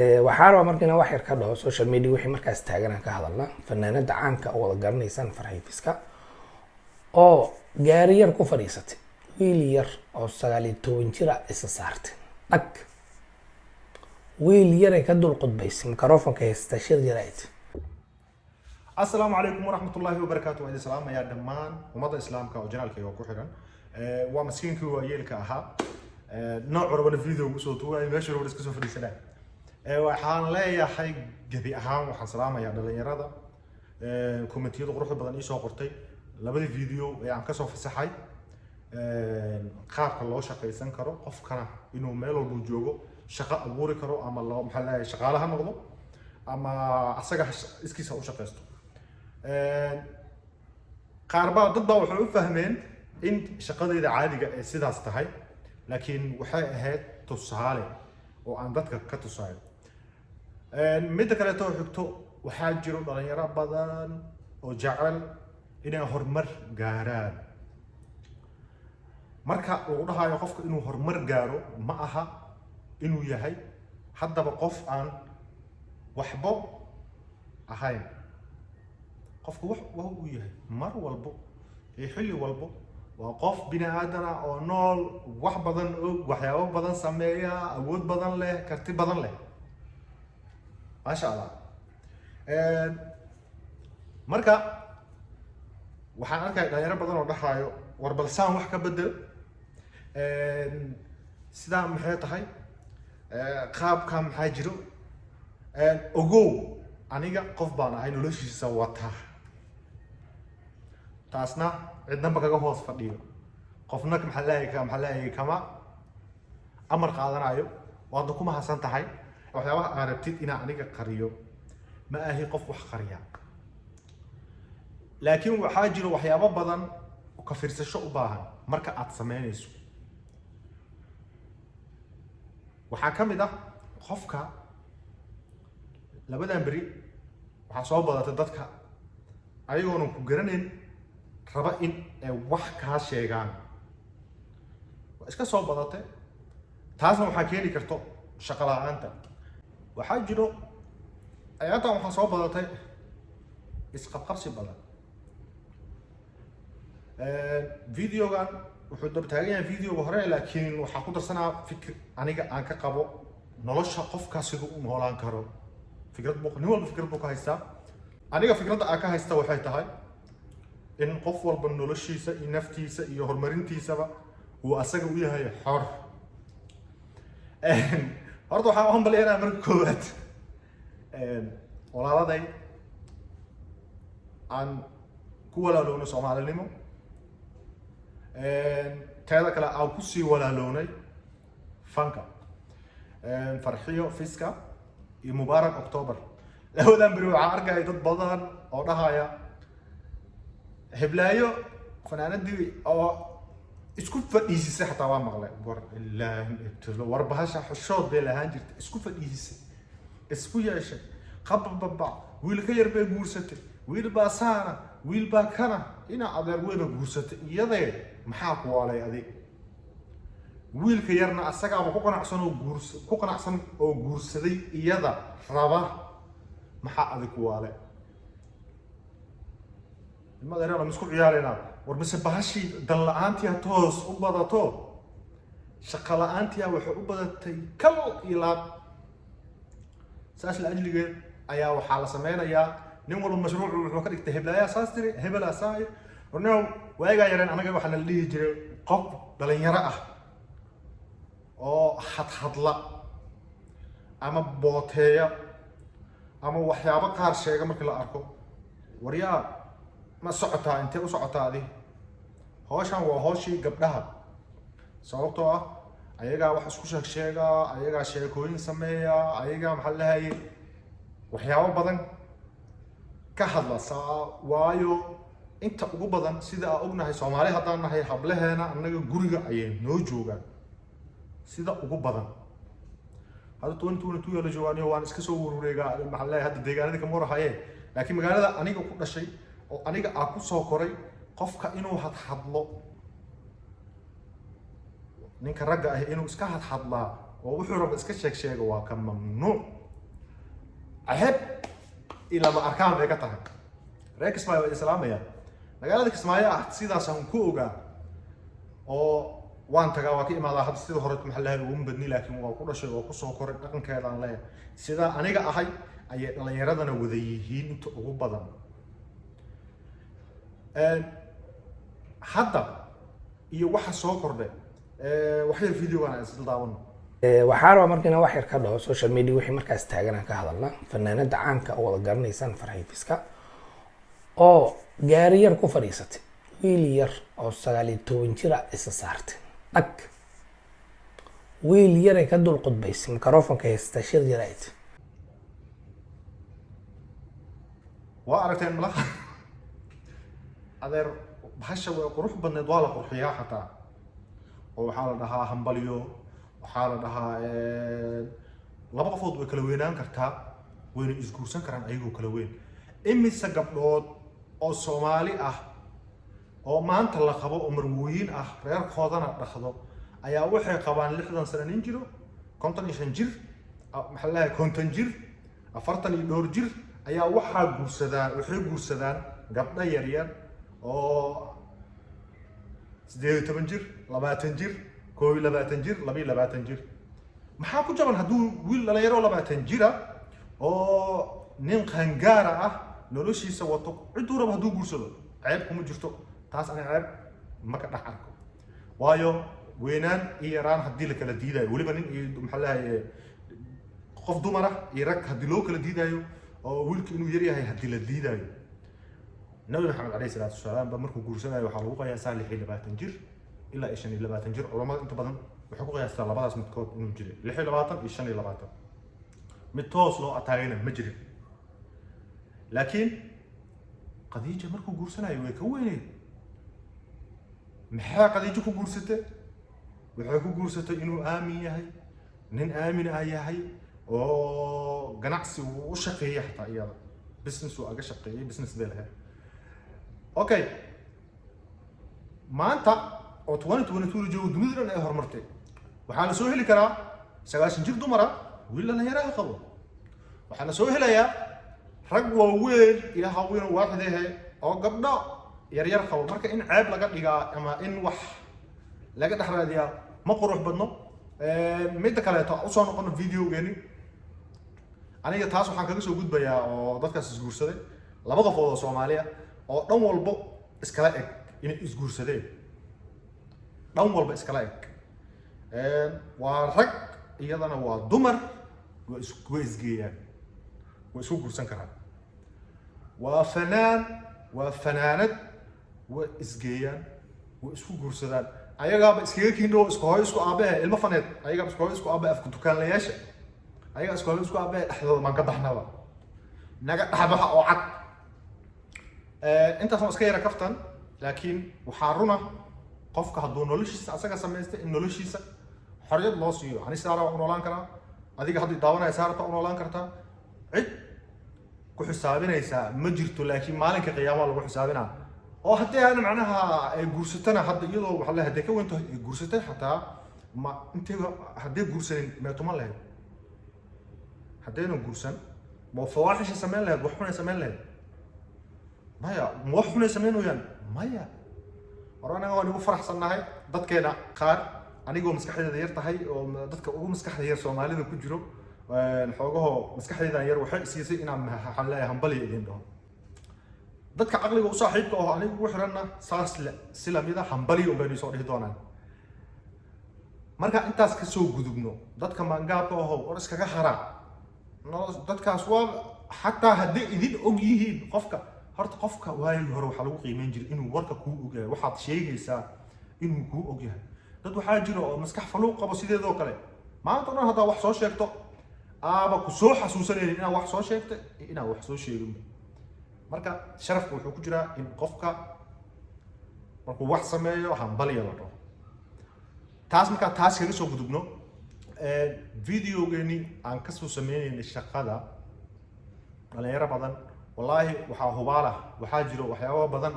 waxaan rabaa marka inaan wax yar ka dhaho social media wixii markaas taagan aan ka hadalna fanaanada caanka oo wada garanaysaan Farxii Fiska oo gaari yar ku fadhiisatay wiil yar oo 19 jir ah isa saartay dhag wiil yar ay ka dul qudbaysay mikrofoonka haysta shir jaraa'id. السلام عليكم ورحمة الله وبركاته. وإذا سلام يا دمان ومضى إسلام كأو جنال كيو كحرا ومسكين كيو يلك أها نوع ربنا فيديو بصوتوا أي ماشي ربنا سكسو في السلام وحان لا يا حي جبي أهم وحان سلام يا دلني يرادا كومنتيو غروح بدن إيش قرتي لبدي فيديو يعني كسو في السحاي قاب الله شقة يسنكرو قف كنا إنه ميلو بوجوجو شقة أبوري كرو أما الله محل شغالها نقضو أما أسجح إسكيس أو شقيستو قاربا ضد waxay u fahmeen in shaqadeeda caadiga ay sidaas tahay laakiin waxay ahayd tusaale oo aan dadka ka tusay mid kale oo xigto waxaa jiro dhalinyaro badan oo jecel inay horumar gaaraan marka uu dhahayo qofka inuu horumar gaaro ma aha inuu yahay haddaba qof aan waxba ahayn qofku wax uu yahay mar walbo ee xilli walbo waa qof bini aadan ah oo nool wax badan og waxyaabo badan sameeya awood badan leh karti badan leh ma sha Allah marka waxaan arkay dhalinyaro badan oo dhahayo war balsaan wax ka bedel sidaa maxay tahay qaabka maxaa jiro ogow aniga qof baan ahay noloshiisa wata taasna cidnaba kaga hoos fadhiyo qofna maxaa kama amar qaadanayo waad ku mahadsan tahay waxyaabaha aad rabtid inaan aniga qariyo ma ahi qof wax qariya laakiin waxaa jiro waxyaabo badan oo ka fiirsasho u baahan marka aad sameynayso waxaa ka mid ah qofka labadan beri waxaa soo badatay dadka ayagoona ku garanayn raba in ay wax kaa sheegaan waa iska soo badatay taasna waxaa keeni karto shaqo la'aanta waxaa jiro ayaadan waxaa soo badatay isqabqabsi badan videogan wuxuu dab taagan yahay videoga hore laakiin waxaa ku darsanaa fikir aniga aan ka qabo nolosha qofka siduu u noolaan karo fikrad buu nin walba fikrad buu ka haystaa aniga fikradda aan ka haysta waxay tahay in qof walba noloshiisa iyo naftiisa iyo horumarintiisaba uu asaga u yahay xor horta waxaan u hambalyeynaa marka koowaad walaaladay aan ku walaalowno soomaalinimo teeda kale aan ku sii walaalownay fanka Farxiyo Fiska iyo Mubaarak October labadan beri waxaan arkay dad badan oo dhahaya heblaayo fanaanadii oo isku fadhiisay xataa waa maqlay war ilaahi ibtilo war bahasha xushood bay lahaan jirtay isku fadhiisay isku yeeshay qabba wiil ka yar bay guursatay wiil baa saana wiil baa kana ina adeer weeba guursatay iyadee maxaa ku waalay adeeg wiilka yarna asagaaba ku qanacsan oo guursaday iyada raba maxaa adig ku waalay ilmaha yar la isku ciyaarayna war mise bahashi dan la'aantii toos u badato shaqo la'aantii waxay u badatay kal ilaad saas la ajligeed ayaa waxaa la sameynayaa nin walba mashruuc wuxuu ka dhigtay heblaya saastiri hebel asaay warnaa waaga yareen anaga waxa la dhihi jiray qof dhalinyaro ah oo hadla ama booteeya ama waxyaabo qaar sheega markii la arko waryaa ma socotaa intee u socotaadi hawshan waa hawshii gabdhaha sababtoo ah ayagaa wax isku sheega ayagaa sheekooyin sameeya ayagaa maxaa lahaye waxyaabo badan ka hadla waayo inta ugu badan sida aan ognahay Soomaali haddaan nahay hablaheena annaga guriga ayay noo joogaan sida ugu badan هذا تونا يلا جواني وأنا إسكسو ورجع محلها هذا الدجاجة كم مرة هاي لكن مجال أنيقو كل شيء أو أنيق أكو سكري قف كإنه هتحضله نينك رجع إنه إسكه هتحضله ووحرم إسكشك شيء وكم ممنوع ceeb ilama arkaan bay ka tahay reer Kismaayo waa islaamaya magaalada Kismaayo ah sidaas aan ku ogaa oo waan tagaa waa ka imaadaa hadda sida hore maxallaha ugu badni laakiin waa ku dhashay oo ku soo koray dhaqankeedaan leeyahay sida aniga ahay ayay dhalinyaradana wada yihiin inta ugu badan hadda iyo waxa soo kordhay waxay videogan isla daawano waxaa rabaa marka inaan wax yar ka dhaho social media wixii markaas taagan aan ka hadalna fanaanada caanka oo wada garanaysaan Farxii Fiska oo gaari yar ku fadhiisatay wiil yar oo 19 jir ah isa saartay dhag wiil yar ay ka dul qudbaysay mikrofoonka haysta shir jirayd waa aragteen malaha adeer bahasha way qurux badneed waa la qurxiyaa xataa oo waxaa la dhahaa hambaliyo waxaa la dhahaa laba qofood way kala weynaan kartaa wayna isguursan karaan ayagoo kala weyn imise gabdhood oo Soomaali ah oo maanta la qabo oo marwooyin ah reerkoodana dhaqdo ayaa waxay qabaan 60 sano nin jiro 55 jir maxallaha 50 jir 42 jir ayaa waxay guursadaan gabdho yar yar oo 18 jir 20 jir 21 jir 22 jir maxaa ku jaban hadduu wiil dhalinyaro 20 jira oo nin qangaara ah noloshiisa wato ciduu rabo hadduu guursado ceeb kuma jirto taas ana ceeb ma ka dhex arko waayo weynaan iyo yaraan haddii la kala diidayo weliba nin iyo maxallaha qof dumar ah iyo rag haddii loo kala diidayo oo wiilka inuu yar yahay haddii la diidayo nabi maxamed calayhi salaatu wasalaam ba markuu guursanayo waxaa lagu qiyaasaa 26 jir ilaa 25 jir culimada inta badan waxay ku qiyaastaa labadaas midkood inuu jiro 26 iyo 25 mid toos loo ataagayna ma jirin laakiin Khadiija markuu guursanayo way ka weyneed maxaa Khadiija ku guursatay waxay ku guursatay inuu aamin yahay nin aamin ah yahay oo ganacsi uu u shaqeeyo xataa iyada business uu aga shaqeeyay business bay lahayd okay maanta oo 2022 joogo dunida ay horumartay waxaa la soo heli karaa 9 jir dumar ah wiil la yaraha qabo waxaa la soo helayaa rag waaweyn ilaaha weyn waaxdehe oo gabdho yar yar qabo marka in ceeb laga dhigaa ama in wax laga dhaxraadiyaa ma qurux badno mid kale ta u soo noqon videogeeni aniga taas waxaan kaga soo gudbayaa oo dadkaas isguursaday laba qof oo Soomaaliya oo dhan walba iskala eg in isguursadeen dhan walba iskala eg waa rag iyadana waa dumar way isgeeyaan way isku guursan karaan waa fanaan waa fanaanad way isgeeyaan way isku guursadaan ayagaaba iskaga kiindho isku hooyo isku aabaha ilmo faneed ayaga isku hooyo isku aabaha afku dukaanlayaasha ayaga isku hooyo isku aabaha dhaxdooda man ka baxnaba naga dhaxbaxa oo cad intaas waa iska yara kaftan laakiin waxaa runa qofka hadduu noloshiisa asaga samaystay in noloshiisa xorriyad loo siiyo ani saara waa u noolaan karaa adiga haddii daawanaya saarta u noolaan kartaa cid ku xisaabinaysaa ma jirto laakiin maalinka qiyaamaha lagu xisaabinaa oo haddii aan macnaha ay guursatana hadda iyadoo waxa la haday ka weynto ay guursatay xataa ma intee haddii guursanin meetuma lahayd haddayna guursan ma fawaaxisha sameyn lahayd wax xunay sameyn lahayd maya ma wax xunay sameynayaan maya anaga waan ugu faraxsanahay dadkeena qaar anigoo maskaxdeeda yar tahay oo dadka ugu maskaxda yar Soomaalida ku jiro xoogaho maskaxdeeda yar waxay siisay inaan maxallaha hambali idin dhaho dadka aqliga u saaxiibka oo anigu ugu xiranna saas sila mida hambali oo baan soo dhihi doonaan marka intaas ka soo gudubno dadka maangaabka oo iskaga xara dadkaas waa xataa haddii idin og yihiin qofka horta qofka waayay hore waxa lagu qiimeyn jiray inuu warka ku ogaay waxaad sheegaysaa inuu ku og yahay dad waxaa jira oo maskax faluuq qabo sideedoo kale maanta dhan hadda wax soo sheegto aaba ku soo xasuusanayeen inaad wax soo sheegtay inaad wax soo sheegin marka sharafku wuxuu ku jiraa in qofka markuu wax sameeyo hambaliya la dhaho taas marka taas kaga soo gudubno videogeeni aan ka soo sameeynay shaqada dhalinyaro badan wallahi waxaa hubaala waxaa jiro waxyaabo badan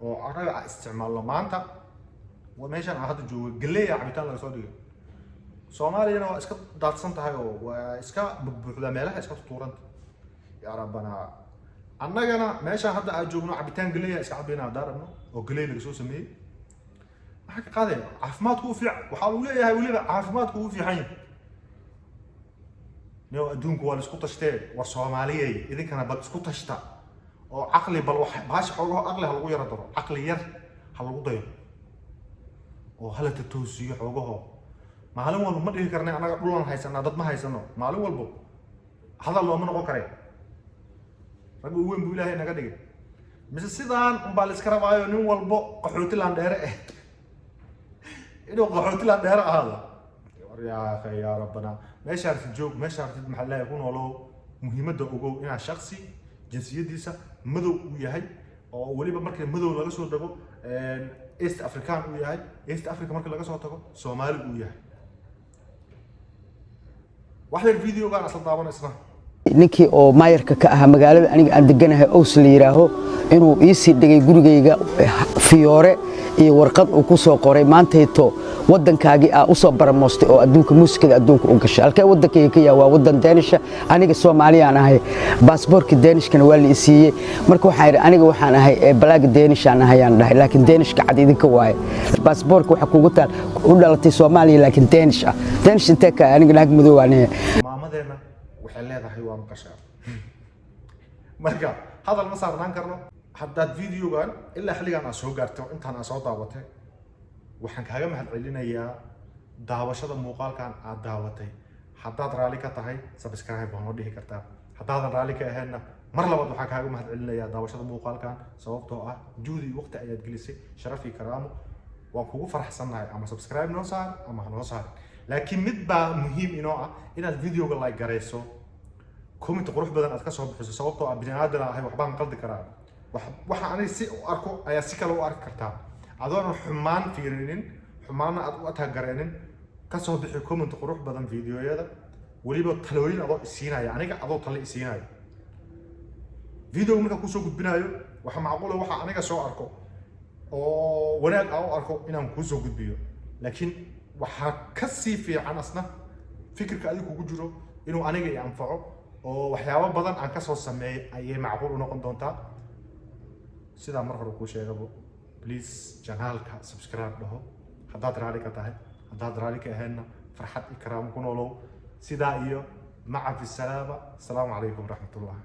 oo anaga isticmaalno maanta meeshan aan hadda joogo galeeya cabitaan laga soo dhigay soomaaliyana waa iska daadsan tahay oo waa iska buuxda meelaha iska tuuranta yaa rabbana annagana meeshaan hadda aan joogno cabitaan galeeya iska cabayna daarabno oo galeey laga soo sameeyay waxa ka qaaday caafimaadku u fiican waxa uu leeyahay waliba caafimaadku u fiican yahay noo adduunku waa isku tashtee war Soomaaliyay idinkana bal isku tashta oo aqli bal wax baash xogo aqli hal ugu yara daro aqli yar hal ugu dayo oo hala toosiyo xogaho maalin walba ma dhihi karnay anaga dhulan haysanaa dad ma haysano maalin walba hadal looma noqon karay rag weyn buu Ilaahay naga dhigay mise sidaan baa la iska rabaayo nin walba qaxooti laan dheere inuu qaxooti laan dheere ahaado يا ربنا ما شارت الجو ما شارت المحلات يكون والله مهمة أوجو إن شخصي جنسية ديسا مدو وياهي ولي بمركز مدو لا جسوا تجو إيست أفريقيان وياهي إيست أفريقيا مركز لا جسوا تجو سومالي وياهي واحد الفيديو كان أصلا طبعا اسمه ninkii oo maayarka ka ah magaalada aniga aan deganahay Ows la yiraaho inuu ii sii dhigay gurigayga fiyoore iyo warqad uu ku soo qoray maanteeto wadankaagi ah u soo baramoostay oo adduunka muusikada adduunka u gashay halka wadankayga ka yaa waa wadan Danish aniga Soomaaliyaan ahay baasaboorka Danishkana waa la siiyay marka waxaan yiri aniga waxaan ahay black Danish aan ahayaan dhahay laakiin Danishka cad idinka waaye baasaboorka waxa kugu taal u dhalatay Soomaaliya laakiin Danish inta ka aniga naag madow aan maamadeena waxay leedahay waa maqashaa marka hadal ma saarnaan karno haddaad videogan ilaa xilligan aad soo gaarto intaan aad soo daawatay waxaan kaaga mahadcelinayaa daawashada muuqaalkan aad daawatay haddaad raali ka tahay subscribe baan dhihi kartaa haddaadan raali ka ahaynna mar labaad waxaan kaaga mahadcelinayaa daawashada muuqaalkan sababtoo ah juhdi waqti ayaad gelisay sharaf iyo karaamo waan kugu faraxsanahay ama subscribe noo saar ama ha noo saar laakiin mid baa muhiim inoo ah inaad videoga like garayso comment qurux badan aad ka soo bixiso sababtoo ah bini'aadan ahay waxbaan qaldi karaa waxa aanay si u arko ayaa si kale u arki kartaa adoon xumaan fiirinin xumaana aad u taageerinin ka soo bixi comment qurux badan videoyada waliba talooyin adoo isiinaya aniga adoo talo isiinaya video marka ku soo gudbinayo waxa macquul ah waxa aniga soo arko oo wanaag aan u arko inaan ku soo gudbiyo laakiin waxa ka sii fiican asna fikirka adigu kugu jiro inuu aniga i anfaco oo waxyaabo badan aan ka soo sameeyay ayay macquul u noqon doontaa sida mar hore ku sheegabo please channelka subscribe dhaho haddaad raali ka tahay haddaad raali ka ahaynna farxad ikraam ku noolow sidaa iyo maca fi salaama assalaamu calaykum waraxmatullahi